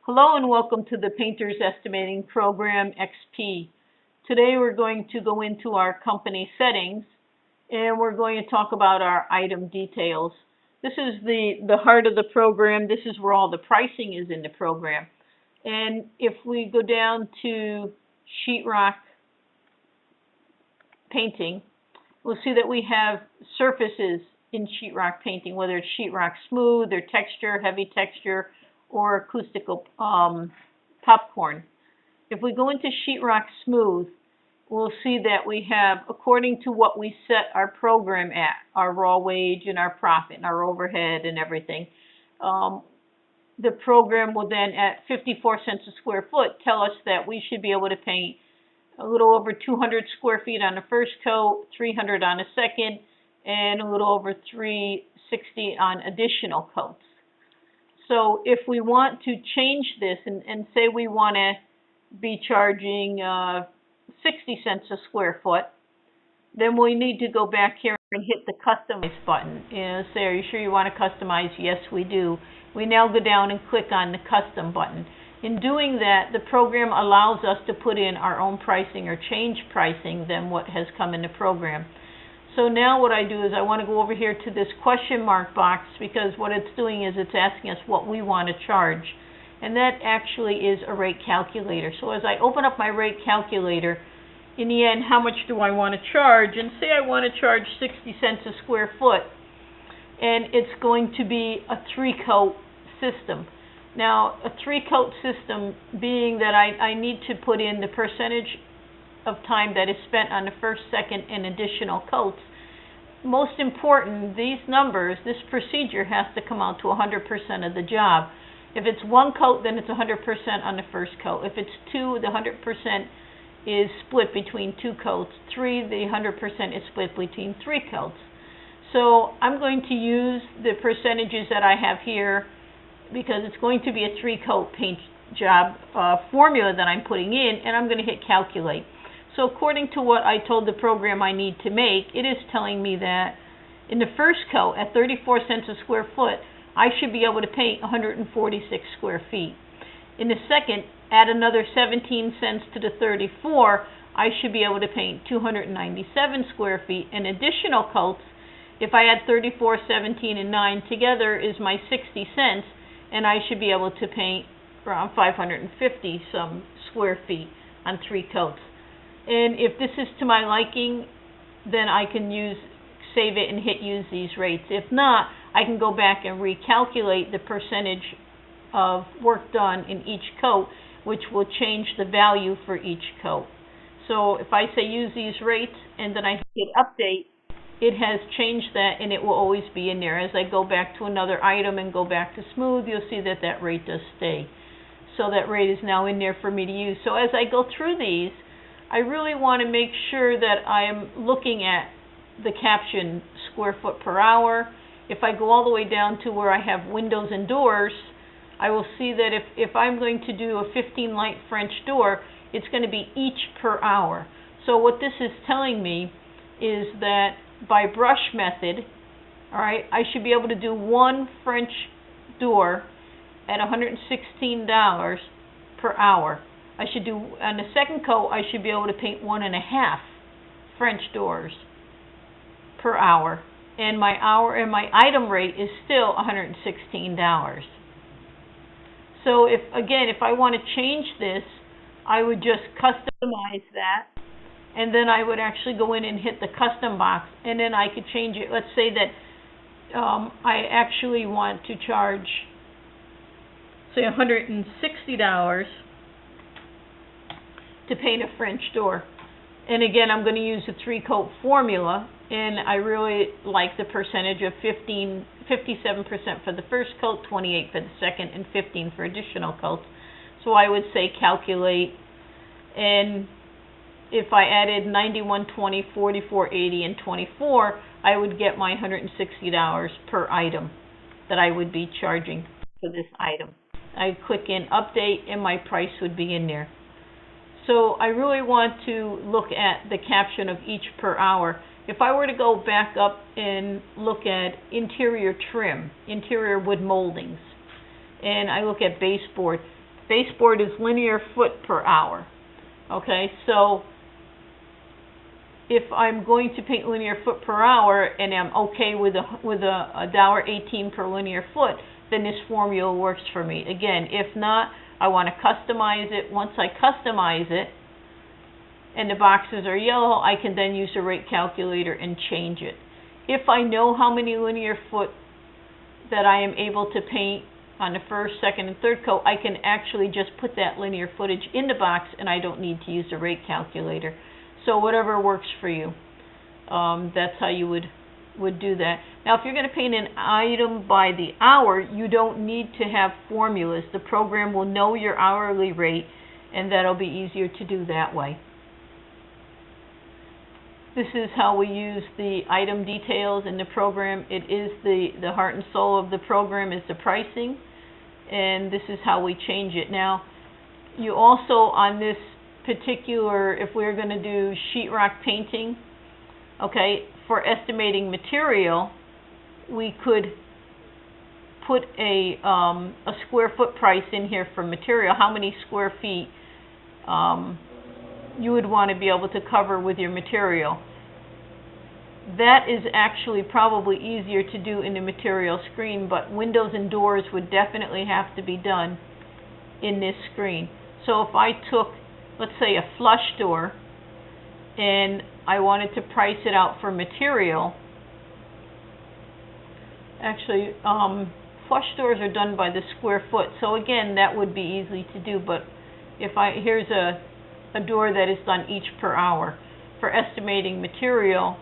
Hello and welcome to the Painter's Estimating Program XP. Today we're going to go into our company settings and we're going to talk about our item details. This is the heart of the program. This is where all the pricing is in the program. And if we go down to sheetrock painting, we'll see that we have surfaces in sheetrock painting, whether it's sheetrock smooth or texture, heavy texture, or acoustical popcorn. If we go into sheetrock smooth, we'll see that we have, according to what we set our program at, our raw wage and our profit and our overhead and everything, the program will then, at 54 cents a square foot, tell us that we should be able to paint a little over 200 square feet on the first coat, 300 on the second, and a little over 360 on additional coats. So if we want to change this and say we want to be charging 60 cents a square foot, then we need to go back here and hit the customize button. And say, are you sure you want to customize? Yes, we do. We now go down and click on the custom button. In doing that, the program allows us to put in our own pricing or change pricing than what has come in the program. So now what I do is I want to go over here to this question mark box, because what it's doing is it's asking us what we want to charge. And that actually is a rate calculator. So as I open up my rate calculator, in the end, how much do I want to charge? And say I want to charge 60 cents a square foot, and it's going to be a 3-coat system. Now, a 3-coat system being that I need to put in the percentage of time that is spent on the first, second, and additional coats. Most important, these numbers, this procedure has to come out to 100% of the job. If it's 1 coat, then it's 100% on the first coat. If it's 2, the 100% is split between 2 coats. 3, the 100% is split between 3 coats. So I'm going to use the percentages that I have here, because it's going to be a 3-coat paint job formula that I'm putting in, and I'm going to hit calculate. So according to what I told the program I need to make, it is telling me that in the first coat, at 34 cents a square foot, I should be able to paint 146 square feet. In the second, add another 17 cents to the 34, I should be able to paint 297 square feet. And additional coats, if I add 34, 17, and 9 together, is my 60 cents, and I should be able to paint around 550 some square feet on 3 coats. And if this is to my liking, then I can save it and hit use these rates. If not, I can go back and recalculate the percentage of work done in each coat, which will change the value for each coat. So if I say use these rates and then I hit update, it has changed that, and it will always be in there. As I go back to another item and go back to smooth, you'll see that that rate does stay. So that rate is now in there for me to use. So as I go through these, I really want to make sure that I am looking at the caption square foot per hour. If I go all the way down to where I have windows and doors, I will see that if I'm going to do a 15 light French door, it's going to be each per hour. So what this is telling me is that by brush method, all right, I should be able to do 1 French door at $116 per hour. I should do, on the second coat, I should be able to paint 1.5 French doors per hour. And my item rate is still $116. So if I want to change this, I would just customize that, and then I would actually go in and hit the custom box, and then I could change it. Let's say that I actually want to charge, say, $160 to paint a French door. And again, I'm going to use the 3-coat formula, and I really like the percentage of 57% for the first coat, 28 for the second, and 15 for additional coats. So I would say calculate, and if I added 91, 20, 44, 80, and 24, I would get my $160 per item that I would be charging for this item. I click in update, and my price would be in there. So I really want to look at the caption of each per hour. If I were to go back up and look at interior trim, interior wood moldings, and I look at baseboard, Baseboard is linear foot per hour. Okay, so if I'm going to paint linear foot per hour and I'm okay with a $1.18 per linear foot, then this formula works for me. Again, if not, I want to customize it. Once I customize it and the boxes are yellow, I can then use a rate calculator and change it. If I know how many linear foot that I am able to paint on the first, second, and third coat, I can actually just put that linear footage in the box and I don't need to use a rate calculator. So whatever works for you, that's how you would do that. Now if you're going to paint an item by the hour, you don't need to have formulas. The program will know your hourly rate and that'll be easier to do that way. This is how we use the item details in the program. It is the heart and soul of the program is the pricing, and this is how we change it. Now, you also on this particular, if we're going to do sheetrock painting, okay, for estimating material, we could put a square foot price in here for material, how many square feet you would want to be able to cover with your material. That is actually probably easier to do in the material screen, but windows and doors would definitely have to be done in this screen. So if I took, let's say, a flush door and I wanted to price it out for material, actually flush doors are done by the square foot, so again that would be easy to do. But if here's a door that is done each per hour. For estimating material,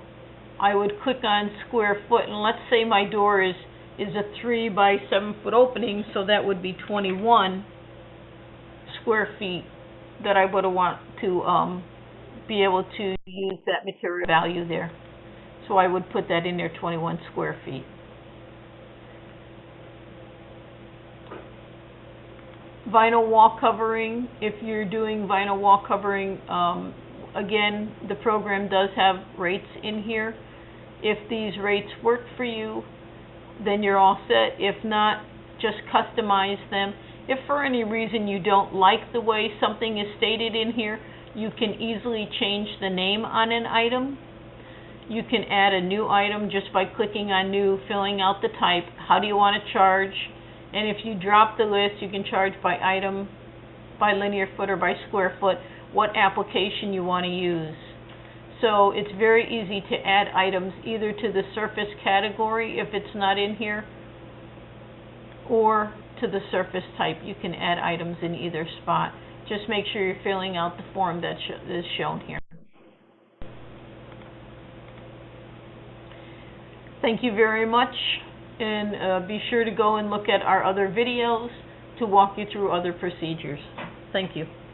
I would click on square foot, and let's say my door is a 3 by 7 foot opening, so that would be 21 square feet that I would want to be able to use that material value there. So I would put that in there, 21 square feet. Vinyl wall covering, if you're doing vinyl wall covering, again, the program does have rates in here. If these rates work for you, then you're all set. If not, just customize them. If for any reason you don't like the way something is stated in here, you can easily change the name on an item. You can add a new item just by clicking on new, filling out the type. How do you want to charge? And if you drop the list, you can charge by item, by linear foot, or by square foot, what application you want to use. So it's very easy to add items either to the surface category if it's not in here, or to the surface type. You can add items in either spot. Just make sure you're filling out the form that is shown here. Thank you very much, and be sure to go and look at our other videos to walk you through other procedures. Thank you.